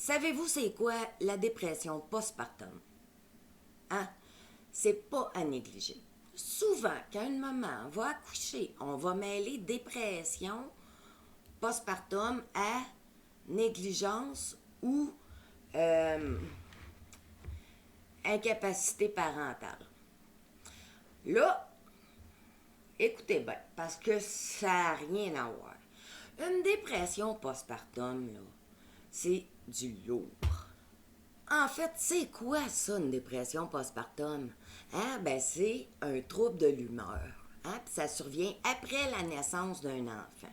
Savez-vous c'est quoi la dépression postpartum? Hein? C'est pas à négliger. Souvent, quand une maman va accoucher, on va mêler dépression postpartum à négligence ou euh, incapacité parentale. Là, écoutez bien, parce que ça n'a rien à voir. Une dépression postpartum, là, c'est du lourd. En fait, c'est quoi ça, une dépression postpartum? Hein? Ben, c'est un trouble de l'humeur. Hein? Puis ça survient après la naissance d'un enfant.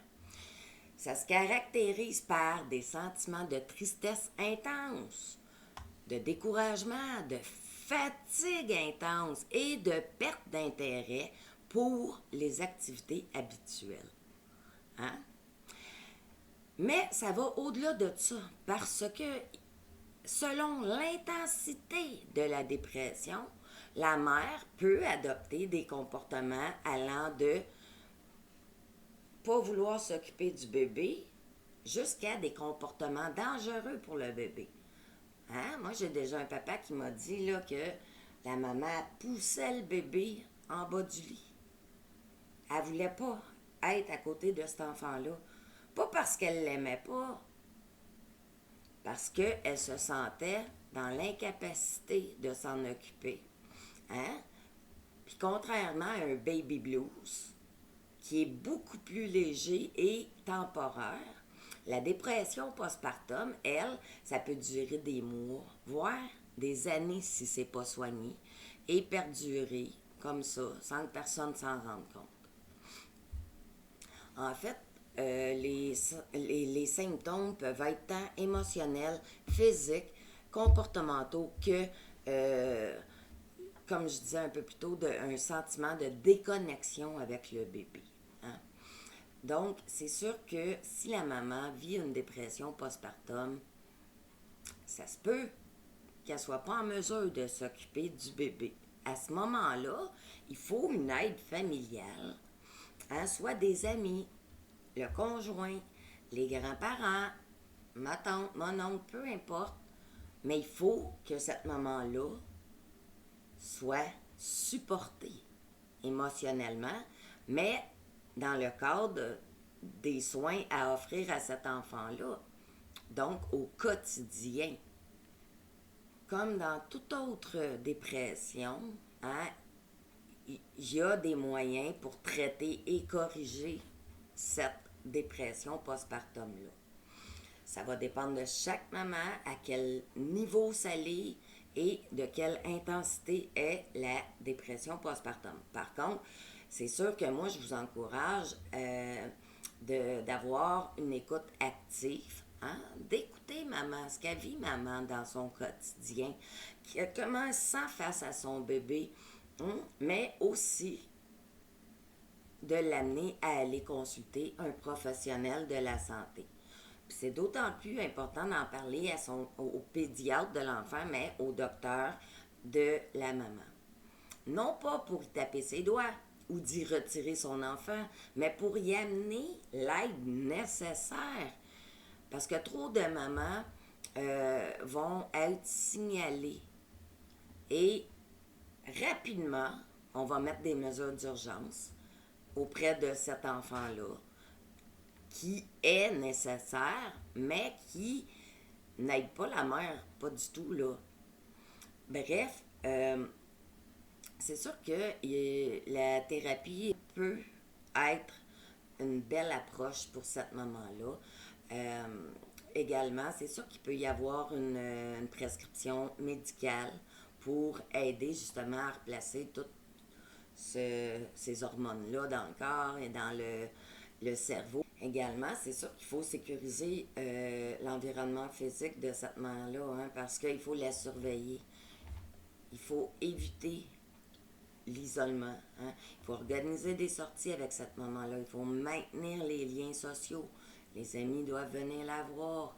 Ça se caractérise par des sentiments de tristesse intense, de découragement, de fatigue intense et de perte d'intérêt pour les activités habituelles. Hein? Mais ça va au-delà de ça, parce que selon l'intensité de la dépression, la mère peut adopter des comportements allant de pas vouloir s'occuper du bébé jusqu'à des comportements dangereux pour le bébé. Hein? Moi, j'ai déjà un papa qui m'a dit là, que la maman poussait le bébé en bas du lit. Elle voulait pas être à côté de cet enfant-là. Pas parce qu'elle l'aimait pas, parce qu'elle se sentait dans l'incapacité de s'en occuper. Hein? Puis contrairement à un baby blues, qui est beaucoup plus léger et temporaire, la dépression postpartum, elle, ça peut durer des mois, voire des années si c'est pas soigné, et perdurer comme ça, sans que personne s'en rende compte. En fait, les symptômes peuvent être tant émotionnels, physiques, comportementaux que, comme je disais un peu plus tôt, un sentiment de déconnexion avec le bébé. Hein? Donc, c'est sûr que si la maman vit une dépression postpartum, ça se peut qu'elle ne soit pas en mesure de s'occuper du bébé. À ce moment-là, il faut une aide familiale, hein, soit des amis, le conjoint, les grands-parents, ma tante, mon oncle, peu importe, mais il faut que cette maman-là soit supportée émotionnellement, mais dans le cadre des soins à offrir à cet enfant-là. Donc, au quotidien. Comme dans toute autre dépression, hein, il y a des moyens pour traiter et corriger cette dépression postpartum-là. Ça va dépendre de chaque maman, à quel niveau ça l'est et de quelle intensité est la dépression postpartum. Par contre, c'est sûr que moi, je vous encourage d'avoir une écoute active, hein, d'écouter maman, ce qu'elle vit maman dans son quotidien, comment elle se sent face à son bébé, hein, mais aussi de l'amener à aller consulter un professionnel de la santé. Puis c'est d'autant plus important d'en parler au pédiatre de l'enfant, mais au docteur de la maman. Non pas pour y taper ses doigts ou d'y retirer son enfant, mais pour y amener l'aide nécessaire. Parce que trop de mamans vont être signalées et rapidement, on va mettre des mesures d'urgence auprès de cet enfant-là qui est nécessaire, mais qui n'aide pas la mère, pas du tout, là. Bref, c'est sûr que la thérapie peut être une belle approche pour cette maman-là. Également, c'est sûr qu'il peut y avoir une prescription médicale pour aider justement à replacer toutes ces hormones-là dans le corps et dans le cerveau. Également, c'est sûr qu'il faut sécuriser l'environnement physique de cette mère-là, hein, parce qu'il faut la surveiller. Il faut éviter l'isolement. Hein. Il faut organiser des sorties avec cette maman-là. Il faut maintenir les liens sociaux. Les amis doivent venir la voir.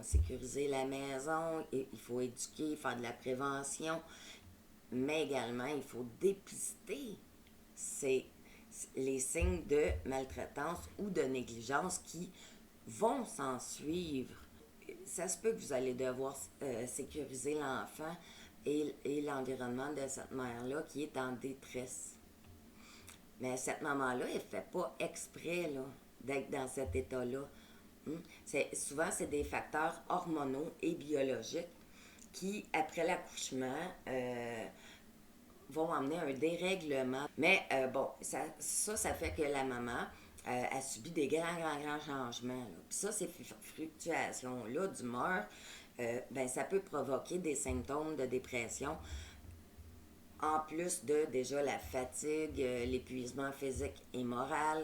Sécuriser la maison. Il faut éduquer, faire de la prévention. Mais également, il faut dépister les signes de maltraitance ou de négligence qui vont s'en suivre. ça se peut que vous allez devoir sécuriser l'enfant et l'environnement de cette mère-là qui est en détresse. Mais cette maman-là, elle ne fait pas exprès là, d'être dans cet état-là. Souvent, c'est des facteurs hormonaux et biologiques qui, après l'accouchement, vont amener un dérèglement. Mais bon, ça fait que la maman a subi des grands changements. Là. Puis ça, ces fluctuations-là d'humeur, ben, ça peut provoquer des symptômes de dépression, en plus de déjà la fatigue, l'épuisement physique et moral,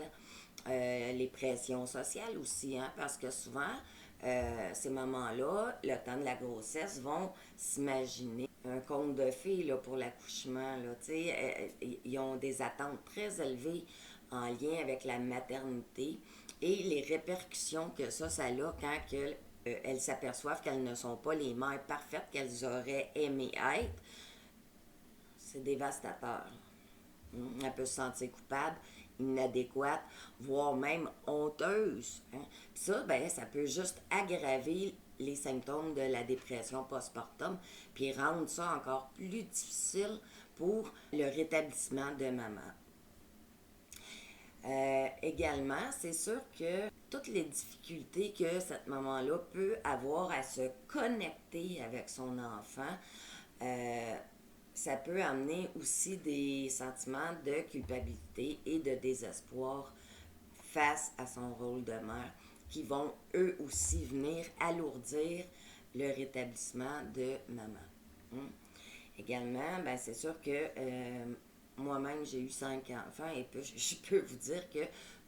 les pressions sociales aussi, hein, parce que souvent, ces mamans-là, le temps de la grossesse, vont s'imaginer un conte de fées là, pour l'accouchement. Là, ils ont des attentes très élevées en lien avec la maternité et les répercussions que ça a quand elles s'aperçoivent qu'elles ne sont pas les mères parfaites qu'elles auraient aimé être. C'est dévastateur. Elle peut se sentir coupable, inadéquate, voire même honteuse. Hein. Puis ça, ben, ça peut juste aggraver les symptômes de la dépression postpartum, puis rendre ça encore plus difficile pour le rétablissement de maman. Également, c'est sûr que toutes les difficultés que cette maman-là peut avoir à se connecter avec son enfant, ça peut amener aussi des sentiments de culpabilité et de désespoir face à son rôle de mère qui vont eux aussi venir alourdir le rétablissement de maman. Également, ben, c'est sûr que moi-même, j'ai eu 5 enfants et je peux vous dire que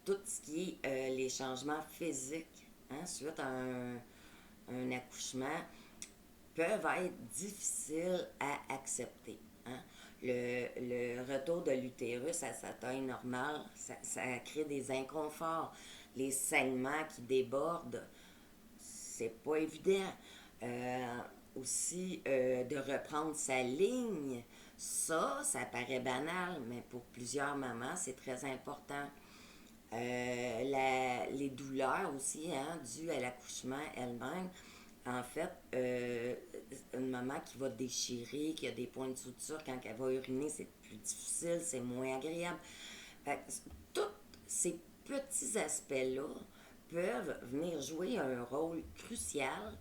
tout ce qui est les changements physiques suite à un accouchement peuvent être difficiles à accepter. Hein. Le retour de l'utérus à sa taille normale, ça crée des inconforts. Les saignements qui débordent, c'est pas évident. Aussi, de reprendre sa ligne, ça paraît banal, mais pour plusieurs mamans, c'est très important. Les douleurs aussi, dues à l'accouchement elle-même, en fait, une maman qui va déchirer, qui a des points de suture, quand elle va uriner, c'est plus difficile, c'est moins agréable. Tous ces petits aspects-là peuvent venir jouer un rôle crucial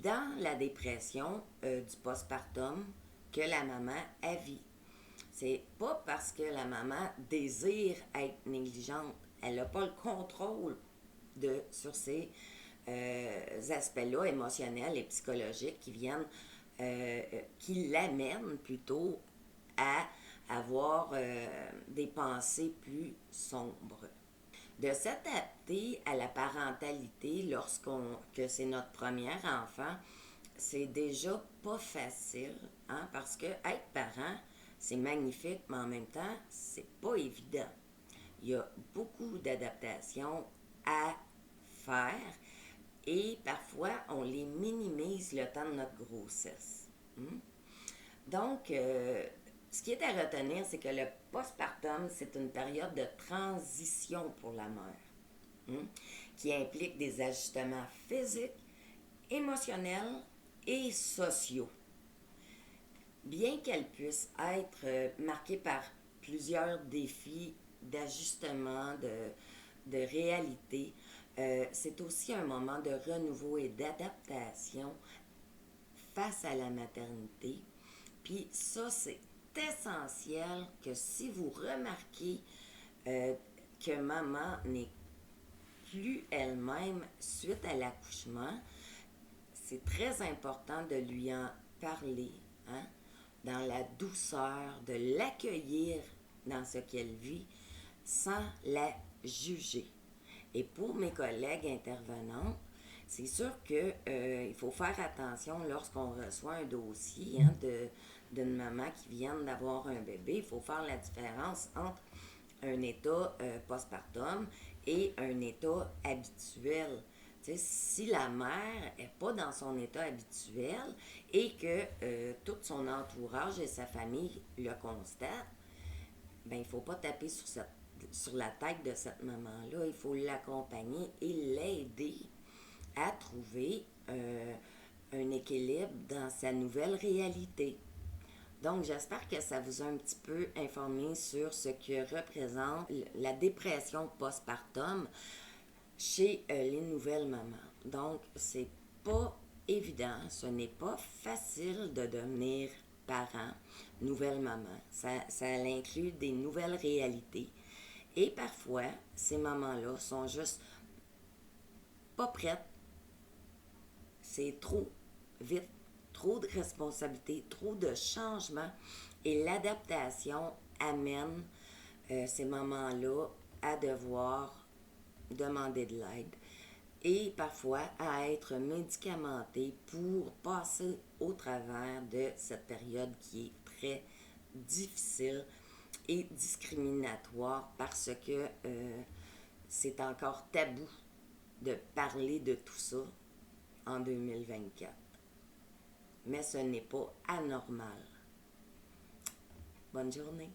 dans la dépression du postpartum que la maman a vit. C'est pas parce que la maman désire être négligente, elle n'a pas le contrôle sur ces aspects-là émotionnels et psychologiques qui l'amènent plutôt à avoir des pensées plus sombres. De s'adapter à la parentalité que c'est notre premier enfant, c'est déjà pas facile, parce que être parent, c'est magnifique, mais en même temps, c'est pas évident. Il y a beaucoup d'adaptations à faire et parfois, on les minimise le temps de notre grossesse. Donc, ce qui est à retenir, c'est que le postpartum, c'est une période de transition pour la mère, qui implique des ajustements physiques, émotionnels et sociaux. Bien qu'elle puisse être marquée par plusieurs défis d'ajustement, de réalité, c'est aussi un moment de renouveau et d'adaptation face à la maternité. Puis ça, c'est essentiel que si vous remarquez que maman n'est plus elle-même suite à l'accouchement, c'est très important de lui en parler, dans la douceur, de l'accueillir dans ce qu'elle vit sans la juger. Et pour mes collègues intervenantes, c'est sûr qu'il faut faire attention lorsqu'on reçoit un dossier d'une maman qui vient d'avoir un bébé. Il faut faire la différence entre un état postpartum et un état habituel. T'sais, si la mère n'est pas dans son état habituel et que tout son entourage et sa famille le constatent, ben, il ne faut pas taper sur la tête de cette maman-là. Il faut l'accompagner et l'aider à trouver un équilibre dans sa nouvelle réalité. Donc, j'espère que ça vous a un petit peu informé sur ce que représente la dépression postpartum chez les nouvelles mamans. Donc, c'est pas évident, ce n'est pas facile de devenir parent, nouvelle maman. Ça inclut des nouvelles réalités. Et parfois, ces mamans-là sont juste pas prêtes. C'est trop vite, trop de responsabilités, trop de changements. Et l'adaptation amène ces mamans-là à devoir demander de l'aide et parfois à être médicamentées pour passer au travers de cette période qui est très difficile et discriminatoire parce que c'est encore tabou de parler de tout ça en 2024. Mais ce n'est pas anormal. Bonne journée.